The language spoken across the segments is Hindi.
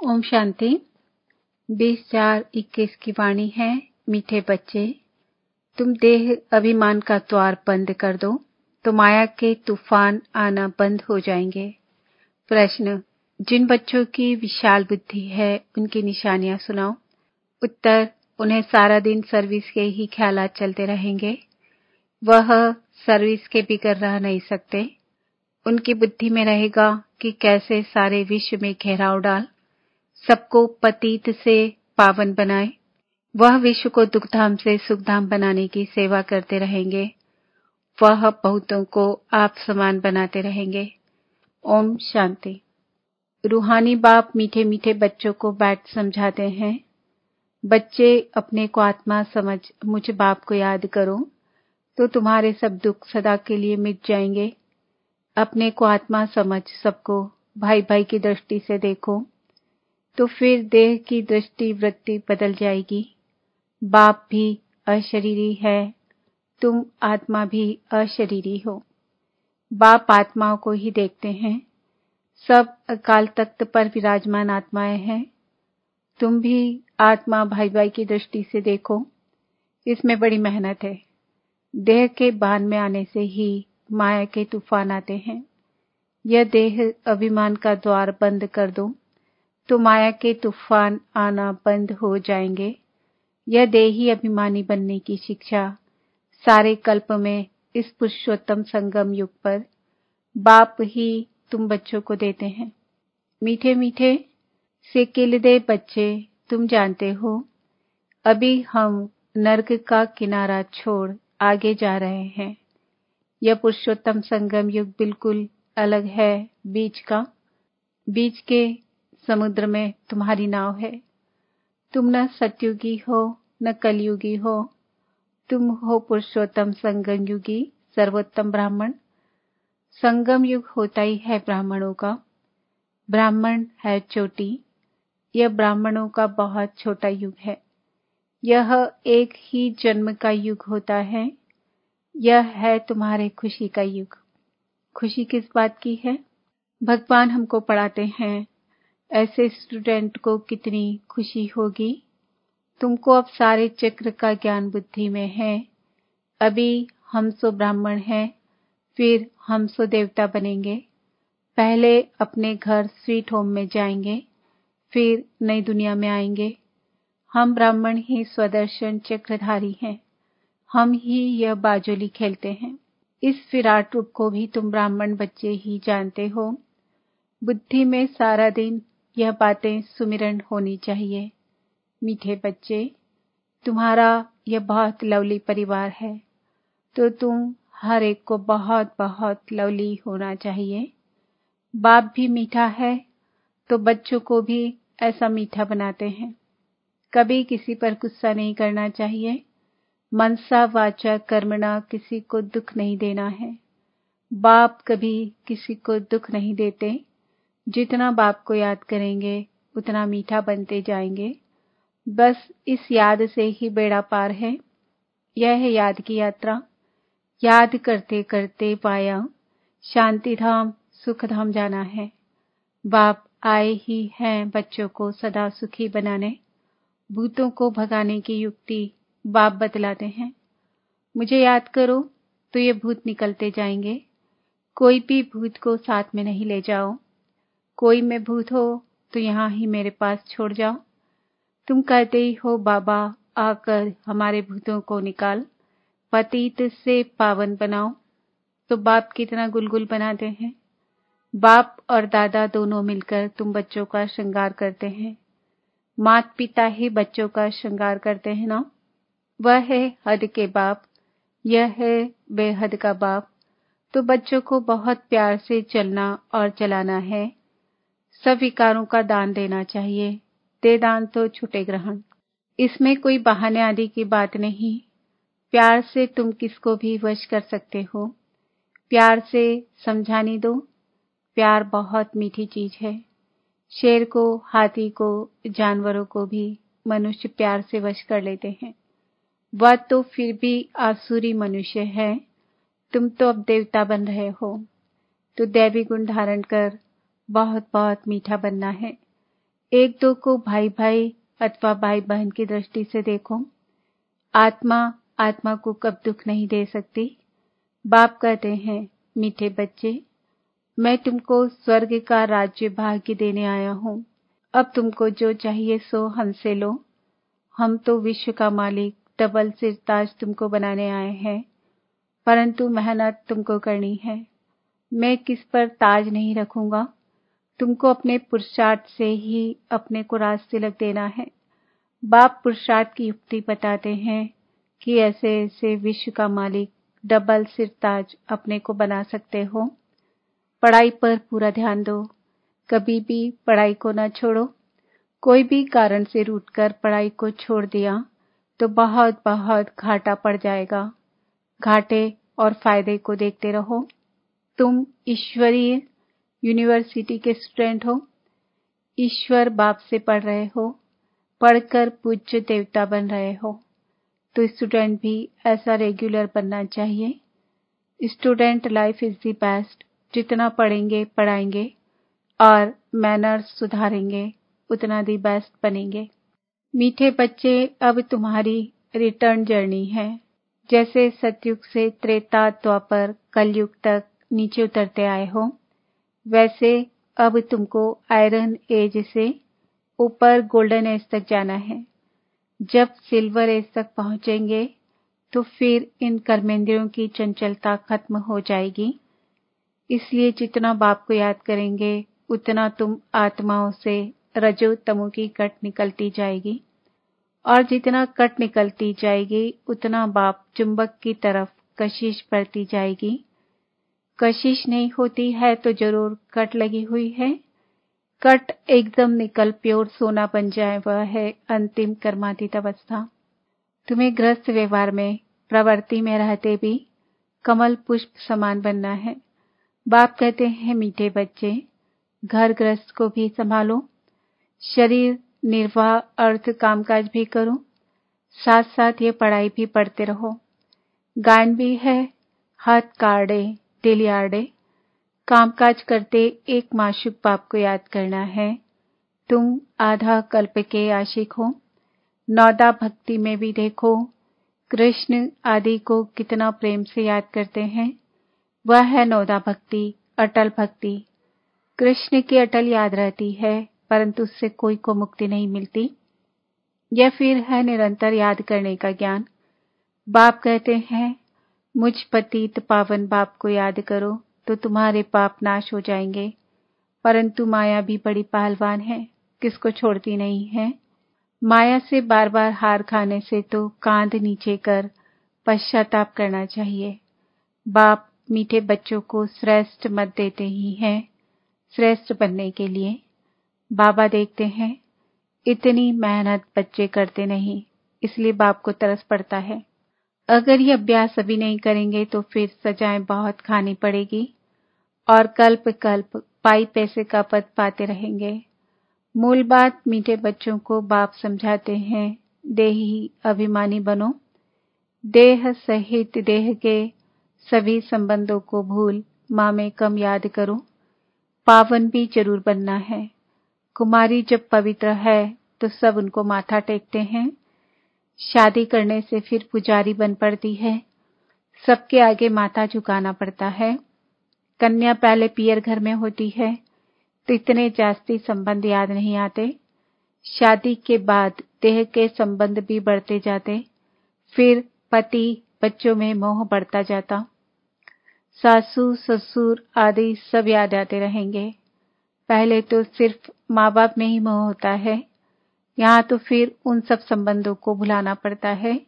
ओम शांति। 20/4/21 की वाणी है। मीठे बच्चे, तुम देह अभिमान का द्वार बंद कर दो तो माया के तूफान आना बंद हो जाएंगे। प्रश्न, जिन बच्चों की विशाल बुद्धि है उनकी निशानियां सुनाओ। उत्तर, उन्हें सारा दिन सर्विस के ही ख्यालात चलते रहेंगे। वह सर्विस के बिगर रह नहीं सकते। उनकी बुद्धि में रहेगा कि कैसे सारे विश्व में घेराव डाल सबको पतित से पावन बनाए। वह विश्व को दुखधाम से सुखधाम बनाने की सेवा करते रहेंगे। वह बहुतों को आप समान बनाते रहेंगे। ओम शांति। रूहानी बाप मीठे मीठे बच्चों को बैठ समझाते हैं। बच्चे, अपने को आत्मा समझ मुझ बाप को याद करो तो तुम्हारे सब दुख सदा के लिए मिट जाएंगे। अपने को आत्मा समझ सबको भाई भाई की दृष्टि से देखो तो फिर देह की दृष्टि वृत्ति बदल जाएगी। बाप भी अशरीरी है, तुम आत्मा भी अशरीरी हो। बाप आत्माओं को ही देखते हैं। सब अकाल तख्त पर विराजमान आत्माएं हैं। तुम भी आत्मा भाई भाई की दृष्टि से देखो। इसमें बड़ी मेहनत है। देह के बांध में आने से ही माया के तूफान आते हैं। यह देह अभिमान का द्वार बंद कर दो तो माया के तूफान आना बंद हो जाएंगे। यह देही अभिमानी बनने की शिक्षा सारे कल्प में इस पुरुषोत्तम संगम युग पर बाप ही तुम बच्चों को देते हैं। मीठे मीठे से किलदे बच्चे, तुम जानते हो अभी हम नर्क का किनारा छोड़ आगे जा रहे हैं। यह पुरुषोत्तम संगम युग बिल्कुल अलग है बीच का। बीच के समुद्र में तुम्हारी नाव है। तुम न सतयुगी हो न कलयुगी हो। तुम हो पुरुषोत्तम संगम युगी सर्वोत्तम ब्राह्मण। संगम युग होता ही है ब्राह्मणों का। ब्राह्मण है चोटी। यह ब्राह्मणों का बहुत छोटा युग है। यह एक ही जन्म का युग होता है। यह है तुम्हारे खुशी का युग। खुशी किस बात की है? भगवान हमको पढ़ाते हैं। ऐसे स्टूडेंट को कितनी खुशी होगी। तुमको अब सारे चक्र का ज्ञान बुद्धि में है। अभी हम सो ब्राह्मण हैं, फिर हम सो देवता बनेंगे। पहले अपने घर स्वीट होम में जाएंगे, फिर नई दुनिया में आएंगे। हम ब्राह्मण ही स्वदर्शन चक्रधारी हैं। हम ही यह बाजोली खेलते हैं। इस विराट रूप को भी तुम ब्राह्मण बच्चे ही जानते हो। बुद्धि में सारा दिन यह बातें सुमिरन होनी चाहिए। मीठे बच्चे, तुम्हारा यह बहुत लवली परिवार है तो तुम हर एक को बहुत बहुत लवली होना चाहिए। बाप भी मीठा है तो बच्चों को भी ऐसा मीठा बनाते हैं। कभी किसी पर गुस्सा नहीं करना चाहिए। मनसा वाचा कर्मणा किसी को दुख नहीं देना है। बाप कभी किसी को दुख नहीं देते। जितना बाप को याद करेंगे उतना मीठा बनते जाएंगे। बस इस याद से ही बेड़ा पार है। यह है याद की यात्रा। याद करते करते पाया शांति धाम सुख धाम जाना है। बाप आए ही हैं बच्चों को सदा सुखी बनाने। भूतों को भगाने की युक्ति बाप बतलाते हैं। मुझे याद करो तो ये भूत निकलते जाएंगे। कोई भी भूत को साथ में नहीं ले जाओ। कोई में भूत हो तो यहाँ ही मेरे पास छोड़ जाओ। तुम कहते ही हो बाबा आकर हमारे भूतों को निकाल, पतित से पावन बनाओ। तो बाप कितना गुलगुल बनाते हैं। बाप और दादा दोनों मिलकर तुम बच्चों का श्रृंगार करते हैं। माता पिता ही बच्चों का श्रृंगार करते हैं ना। वह है हद के बाप, यह है बेहद का बाप। तो बच्चों को बहुत प्यार से चलना और चलाना है। सब विकारों का दान देना चाहिए। दे दान तो छूटे ग्रहण। इसमें कोई बहाने आदि की बात नहीं। प्यार से तुम किसको भी वश कर सकते हो। प्यार से समझाने दो। प्यार बहुत मीठी चीज है। शेर को, हाथी को, जानवरों को भी मनुष्य प्यार से वश कर लेते हैं। वह तो फिर भी आसुरी मनुष्य है। तुम तो अब देवता बन रहे हो तो दैवी गुण धारण कर बहुत बहुत मीठा बनना है। एक दो को भाई भाई अथवा भाई बहन की दृष्टि से देखो। आत्मा आत्मा को कब दुख नहीं दे सकती। बाप कहते हैं, मीठे बच्चे, मैं तुमको स्वर्ग का राज्य भाग्य देने आया हूँ। अब तुमको जो चाहिए सो हमसे लो। हम तो विश्व का मालिक डबल सिरताज तुमको बनाने आए हैं, परंतु मेहनत तुमको करनी है। मैं किस पर ताज नहीं रखूंगा। तुमको अपने पुरुषार्थ से ही अपने को राज तिलक देना है। बाप पुरुषार्थ की युक्ति बताते हैं कि ऐसे ऐसे विश्व का मालिक डबल सिरताज अपने को बना सकते हो। पढ़ाई पर पूरा ध्यान दो, कभी भी पढ़ाई को न छोड़ो। कोई भी कारण से रूठकर पढ़ाई को छोड़ दिया तो बहुत बहुत घाटा पड़ जाएगा। घाटे और फायदे को देखते रहो। तुम ईश्वरीय यूनिवर्सिटी के स्टूडेंट हो। ईश्वर बाप से पढ़ रहे हो, पढ़कर पूज्य देवता बन रहे हो। तो स्टूडेंट भी ऐसा रेगुलर बनना चाहिए। Student life is the best. जितना पढ़ेंगे पढ़ाएंगे और मैनर्स सुधारेंगे उतना दी बेस्ट बनेंगे। मीठे बच्चे, अब तुम्हारी रिटर्न जर्नी है। जैसे सतयुग से त्रेता द्वापर कलयुग तक नीचे उतरते आए हो, वैसे अब तुमको आयरन एज से ऊपर गोल्डन एज तक जाना है। जब सिल्वर एज तक पहुंचेंगे तो फिर इन कर्मेंद्रियों की चंचलता खत्म हो जाएगी। इसलिए जितना बाप को याद करेंगे उतना तुम आत्माओं से रजो तमो की कट निकलती जाएगी, और जितना कट निकलती जाएगी उतना बाप चुंबक की तरफ कशिश बढ़ती जाएगी। कशिश नहीं होती है तो जरूर कट लगी हुई है। कट एकदम निकल प्योर सोना बन जाए, वह है अंतिम कर्मातीत अवस्था। तुम्हें गृहस्थ व्यवहार में प्रवृत्ति में रहते भी कमल पुष्प समान बनना है। बाप कहते हैं, मीठे बच्चे, घर गृहस्थ को भी संभालो, शरीर निर्वाह अर्थ कामकाज भी करो, साथ साथ ये पढ़ाई भी पढ़ते रहो। गायन भी है, हाथ काड़े दिल यार्डे। कामकाज करते एक माशूक बाप को याद करना है। तुम आधा कल्प के आशिक हो। नौदा भक्ति में भी देखो, कृष्ण आदि को कितना प्रेम से याद करते हैं। वह है नौदा भक्ति, अटल भक्ति। कृष्ण की अटल याद रहती है, परंतु उससे कोई को मुक्ति नहीं मिलती। यह फिर है निरंतर याद करने का ज्ञान। बाप कहते हैं, मुझ पतित पावन बाप को याद करो तो तुम्हारे पाप नाश हो जाएंगे। परंतु माया भी बड़ी पहलवान है, किसको छोड़ती नहीं है। माया से बार बार हार खाने से तो कांध नीचे कर पश्चाताप करना चाहिए। बाप मीठे बच्चों को श्रेष्ठ मत देते ही हैं, श्रेष्ठ बनने के लिए। बाबा देखते हैं इतनी मेहनत बच्चे करते नहीं, इसलिए बाप को तरस पड़ता है। अगर ये अभ्यास अभी नहीं करेंगे तो फिर सजाएं बहुत खानी पड़ेगी और कल्प कल्प पाई पैसे का पद पाते रहेंगे। मूल बात मीठे बच्चों को बाप समझाते हैं, देही अभिमानी बनो। देह सहित देह के सभी संबंधों को भूल माँ में कम याद करो। पावन भी जरूर बनना है। कुमारी जब पवित्र है तो सब उनको माथा टेकते हैं। शादी करने से फिर पुजारी बन पड़ती है, सबके आगे माथा झुकाना पड़ता है। कन्या पहले पियर घर में होती है तो इतने जास्ती संबंध याद नहीं आते। शादी के बाद देह के संबंध भी बढ़ते जाते, फिर पति बच्चों में मोह बढ़ता जाता। सासू ससुर आदि सब याद आते रहेंगे। पहले तो सिर्फ माँ बाप में ही मोह होता है, यहाँ तो फिर उन सब संबंधों को भुलाना पड़ता है,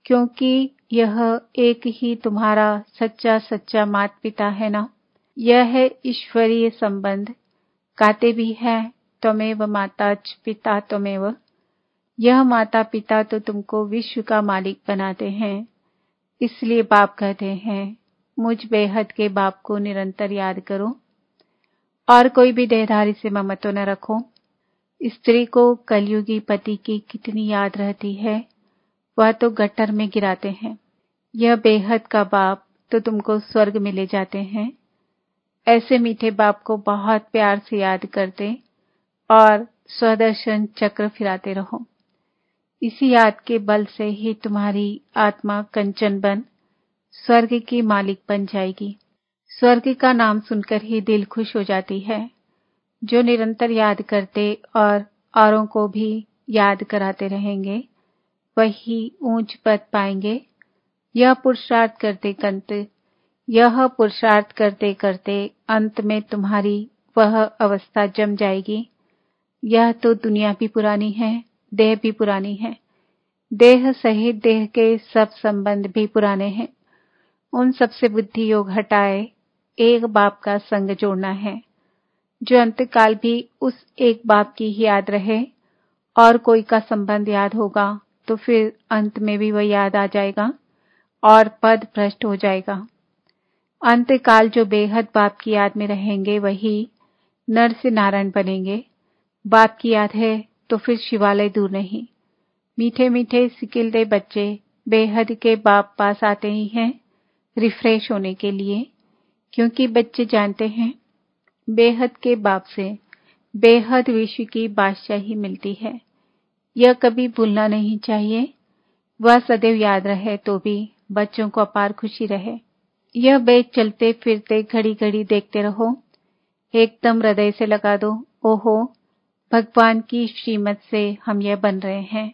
क्योंकि यह एक ही तुम्हारा सच्चा सच्चा माता पिता है ना। यह है ईश्वरीय संबंध। गाते भी है, त्वमेव माताच पिता त्वमेव। यह माता पिता तो तुमको विश्व का मालिक बनाते हैं। इसलिए बाप कहते हैं, मुझ बेहद के बाप को निरंतर याद करो और कोई भी देहधारी से ममत्व न रखो। स्त्री को कलयुगी पति की कितनी याद रहती है, वह तो गट्टर में गिराते हैं। यह बेहद का बाप तो तुमको स्वर्ग में ले जाते हैं। ऐसे मीठे बाप को बहुत प्यार से याद करते और स्वदर्शन चक्र फिराते रहो। इसी याद के बल से ही तुम्हारी आत्मा कंचन बन स्वर्ग की मालिक बन जाएगी। स्वर्ग का नाम सुनकर ही दिल खुश हो जाती है। जो निरंतर याद करते और औरों को भी याद कराते रहेंगे वही ऊंच पद पाएंगे। यह पुरुषार्थ करते करते अंत में तुम्हारी वह अवस्था जम जाएगी। यह तो दुनिया भी पुरानी है, देह भी पुरानी है, देह सहित देह के सब संबंध भी पुराने हैं। उन सबसे बुद्धि योग हटाए एक बाप का संग जोड़ना है। जो अंतकाल भी उस एक बाप की ही याद रहे और कोई का संबंध याद होगा तो फिर अंत में भी वह याद आ जाएगा और पद भ्रष्ट हो जाएगा। अंतकाल जो बेहद बाप की याद में रहेंगे वही नर से नारायण बनेंगे। बाप की याद है तो फिर शिवालय दूर नहीं। मीठे मीठे सिकिलदे बच्चे बेहद के बाप पास आते ही हैं रिफ्रेश होने के लिए, क्योंकि बच्चे जानते हैं बेहद के बाप से बेहद विश्व की बादशाही मिलती है। यह कभी भूलना नहीं चाहिए। वह सदैव याद रहे तो भी बच्चों को अपार खुशी रहे। यह बेच चलते फिरते घड़ी घड़ी देखते रहो। एकदम हृदय से लगा दो, ओहो भगवान की श्रीमत से हम यह बन रहे हैं।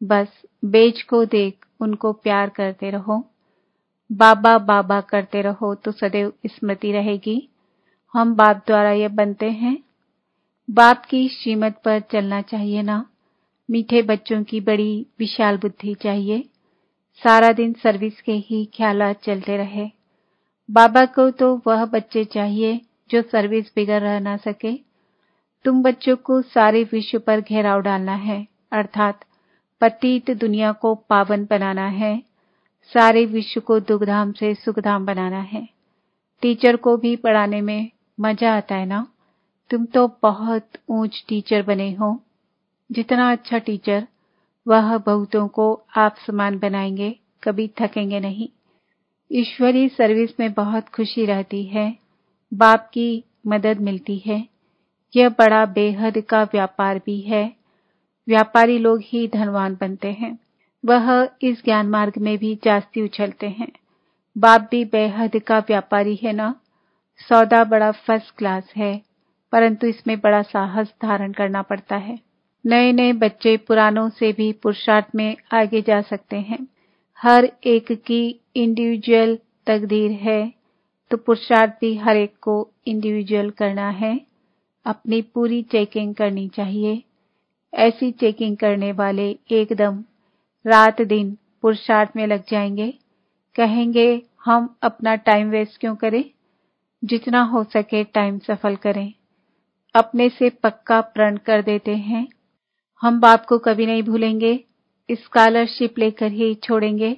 बस बेच को देख उनको प्यार करते रहो। बाबा बाबा करते रहो तो सदैव स्मृति रहेगी हम बाप द्वारा यह बनते हैं। बाप की श्रीमत पर चलना चाहिए ना। मीठे बच्चों की बड़ी विशाल बुद्धि चाहिए। सारा दिन सर्विस के ही ख्यालात चलते रहे। बाबा को तो वह बच्चे चाहिए जो सर्विस बिगड़ रह ना सके। तुम बच्चों को सारे विश्व पर घेराव डालना है, अर्थात पतित दुनिया को पावन बनाना है। सारे विश्व को दुखधाम से सुखधाम बनाना है। टीचर को भी पढ़ाने में मजा आता है ना। तुम तो बहुत ऊंच टीचर बने हो। जितना अच्छा टीचर वह बहुतों को आप समान बनाएंगे, कभी थकेंगे नहीं। ईश्वरी सर्विस में बहुत खुशी रहती है। बाप की मदद मिलती है। यह बड़ा बेहद का व्यापार भी है। व्यापारी लोग ही धनवान बनते हैं। वह इस ज्ञान मार्ग में भी जास्ती उछलते हैं। बाप भी बेहद का व्यापारी है ना। सौदा बड़ा फर्स्ट क्लास है, परंतु इसमें बड़ा साहस धारण करना पड़ता है। नए नए बच्चे पुरानों से भी पुरुषार्थ में आगे जा सकते हैं। हर एक की इंडिविजुअल तकदीर है, तो पुरुषार्थ भी हर एक को इंडिविजुअल करना है। अपनी पूरी चेकिंग करनी चाहिए। ऐसी चेकिंग करने वाले एकदम रात दिन पुरुषार्थ में लग जाएंगे। कहेंगे हम अपना टाइम वेस्ट क्यों करें, जितना हो सके टाइम सफल करें। अपने से पक्का प्रण कर देते हैं हम बाप को कभी नहीं भूलेंगे, स्कॉलरशिप लेकर ही छोड़ेंगे।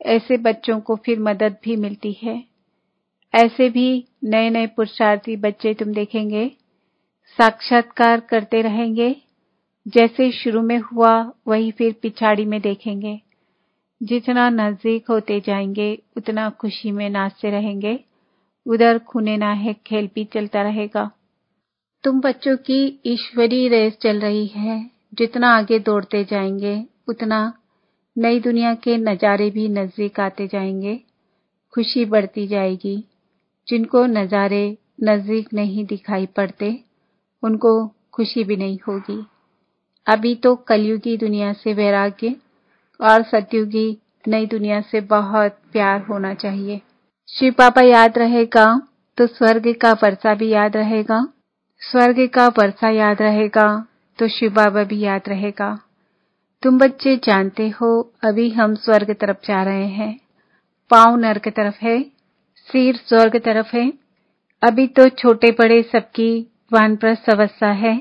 ऐसे बच्चों को फिर मदद भी मिलती है। ऐसे भी नए नए पुरुषार्थी बच्चे तुम देखेंगे साक्षात्कार करते रहेंगे। जैसे शुरू में हुआ वही फिर पिछाड़ी में देखेंगे। जितना नजदीक होते जाएंगे उतना खुशी में नाचते रहेंगे। उधर खूने नाहक खेल भी चलता रहेगा। तुम बच्चों की ईश्वरी रेस चल रही है। जितना आगे दौड़ते जाएंगे उतना नई दुनिया के नजारे भी नजदीक आते जाएंगे। खुशी बढ़ती जाएगी। जिनको नजारे नजदीक नहीं दिखाई पड़ते उनको खुशी भी नहीं होगी। अभी तो कलयुगी दुनिया से वैराग्य और सतयुगी नई दुनिया से बहुत प्यार होना चाहिए। शिव पापा याद रहेगा तो स्वर्ग का वर्षा भी याद रहेगा। स्वर्ग का वर्षा याद रहेगा तो शिव बाबा भी याद रहेगा। तुम बच्चे जानते हो अभी हम स्वर्ग तरफ जा रहे हैं। पांव नर्क तरफ है, सिर स्वर्ग तरफ है। अभी तो छोटे बड़े सबकी वानप्रस्थ अवस्था है।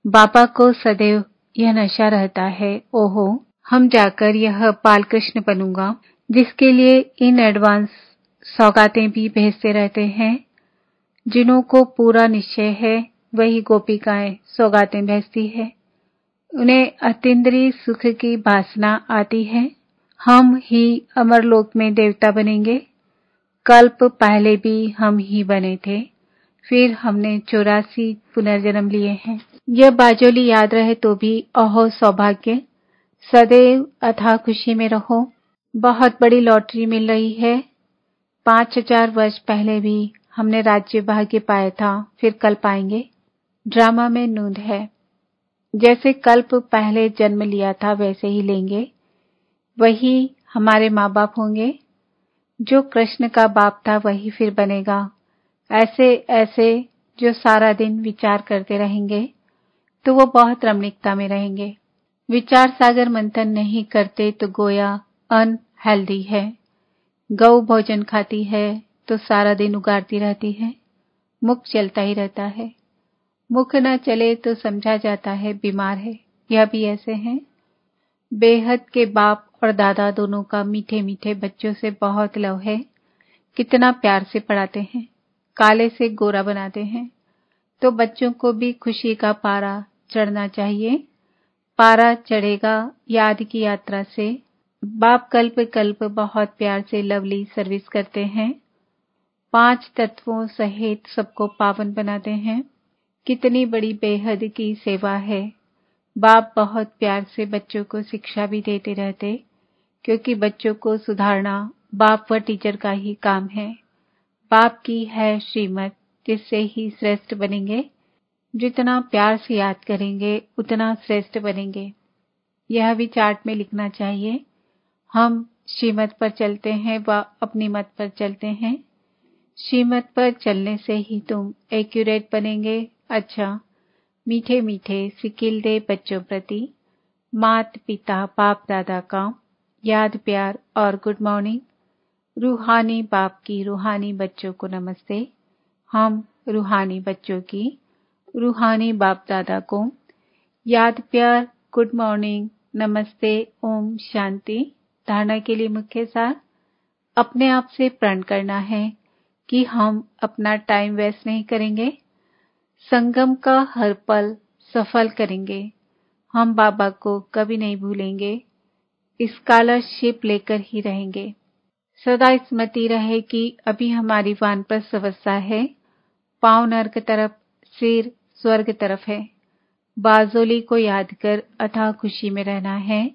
बाबा को सदैव यह नशा रहता है, ओहो हम जाकर यह बालकृष्ण बनूंगा, जिसके लिए इन एडवांस सौगातें भी भेजते रहते हैं। जिन्हों को पूरा निश्चय है वही गोपिकाएं सौगातें भेजती है। उन्हें अतीन्द्रिय सुख की वासना आती है। हम ही अमरलोक में देवता बनेंगे। कल्प पहले भी हम ही बने थे, फिर हमने 84 पुनर्जन्म लिए हैं। यह बाजोली याद रहे तो भी अहो सौभाग्य, सदैव अथाह खुशी में रहो। बहुत बड़ी लॉटरी मिल रही है। 5000 वर्ष पहले भी हमने राज्य भाग्य पाया था, फिर कल पाएंगे। ड्रामा में नूंद है। जैसे कल्प पहले जन्म लिया था वैसे ही लेंगे। वही हमारे माँ बाप होंगे। जो कृष्ण का बाप था वही फिर बनेगा। ऐसे ऐसे जो सारा दिन विचार करते रहेंगे तो वो बहुत रमणीकता में रहेंगे। विचार सागर मंथन नहीं करते तो गोया अनहेल्दी है। गौ भोजन खाती है तो सारा दिन उगारती रहती है। मुख चलता ही रहता है। मुख न चले तो समझा जाता है बीमार है। यह भी ऐसे हैं। बेहद के बाप और दादा दोनों का मीठे मीठे बच्चों से बहुत लव है। कितना प्यार से पढ़ाते हैं, काले से गोरा बनाते हैं। तो बच्चों को भी खुशी का पारा चढ़ना चाहिए। पारा चढ़ेगा याद की यात्रा से। बाप कल्प कल्प बहुत प्यार से लवली सर्विस करते हैं। 5 तत्वों सहित सबको पावन बनाते हैं। कितनी बड़ी बेहद की सेवा है। बाप बहुत प्यार से बच्चों को शिक्षा भी देते रहते, क्योंकि बच्चों को सुधारना बाप व टीचर का ही काम है। बाप की है श्रीमत, जिससे ही श्रेष्ठ बनेंगे। जितना प्यार से याद करेंगे उतना श्रेष्ठ बनेंगे। यह भी चार्ट में लिखना चाहिए। हम श्रीमत पर चलते हैं व अपनी मत पर चलते हैं। श्रीमत पर चलने से ही तुम एक्यूरेट बनेंगे। अच्छा, मीठे मीठे सिकिल दे बच्चों प्रति मात पिता बाप दादा का याद प्यार और गुड मॉर्निंग। रूहानी बाप की रूहानी बच्चों को नमस्ते। हम रूहानी बच्चों की रूहानी बाप दादा को याद प्यार, गुड मॉर्निंग, नमस्ते, ओम शांति। धारणा के लिए मुख्य सार, अपने आप से प्रण करना है कि हम अपना टाइम वेस्ट नहीं करेंगे। संगम का हर पल सफल करेंगे। हम बाबा को कभी नहीं भूलेंगे। स्कॉलरशिप लेकर ही रहेंगे। सदा स्मृति रहे कि अभी हमारी वानप्रस्थ अवस्था है। पांव नर्क तरफ, सिर स्वर्ग तरफ है। बाजोली को याद कर अथाह खुशी में रहना है।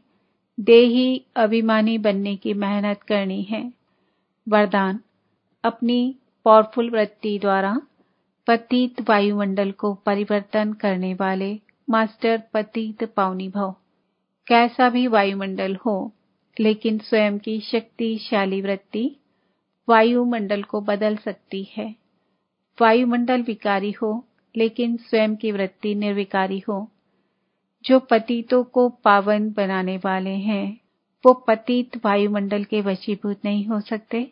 देही अभिमानी बनने की मेहनत करनी है। वरदान, अपनी पावरफुल वृत्ति द्वारा पतित वायुमंडल को परिवर्तन करने वाले मास्टर पतित पावनी भव। कैसा भी वायुमंडल हो, लेकिन स्वयं की शक्तिशाली वृत्ति वायुमंडल को बदल सकती है। वायुमंडल विकारी हो, लेकिन स्वयं की वृत्ति निर्विकारी हो। जो पतितों को पावन बनाने वाले हैं, वो पतित वायुमंडल के वशीभूत नहीं हो सकते।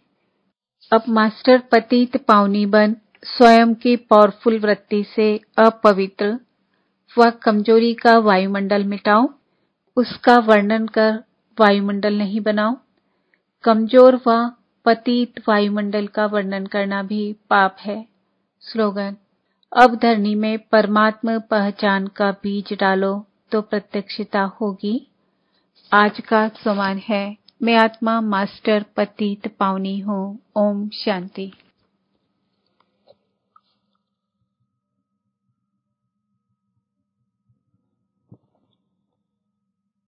अब मास्टर पतित पावनी बन स्वयं की पावरफुल वृत्ति से अपवित्र व कमजोरी का वायुमंडल मिटाओ। उसका वर्णन कर वायुमंडल नहीं बनाओ। कमजोर व पतित वायुमंडल का वर्णन करना भी पाप है। स्लोगन, अब धरनी में परमात्मा पहचान का बीज डालो तो प्रत्यक्षता होगी। आज का समान है, मैं आत्मा मास्टर पतित पावनी हूँ। ओम शांति।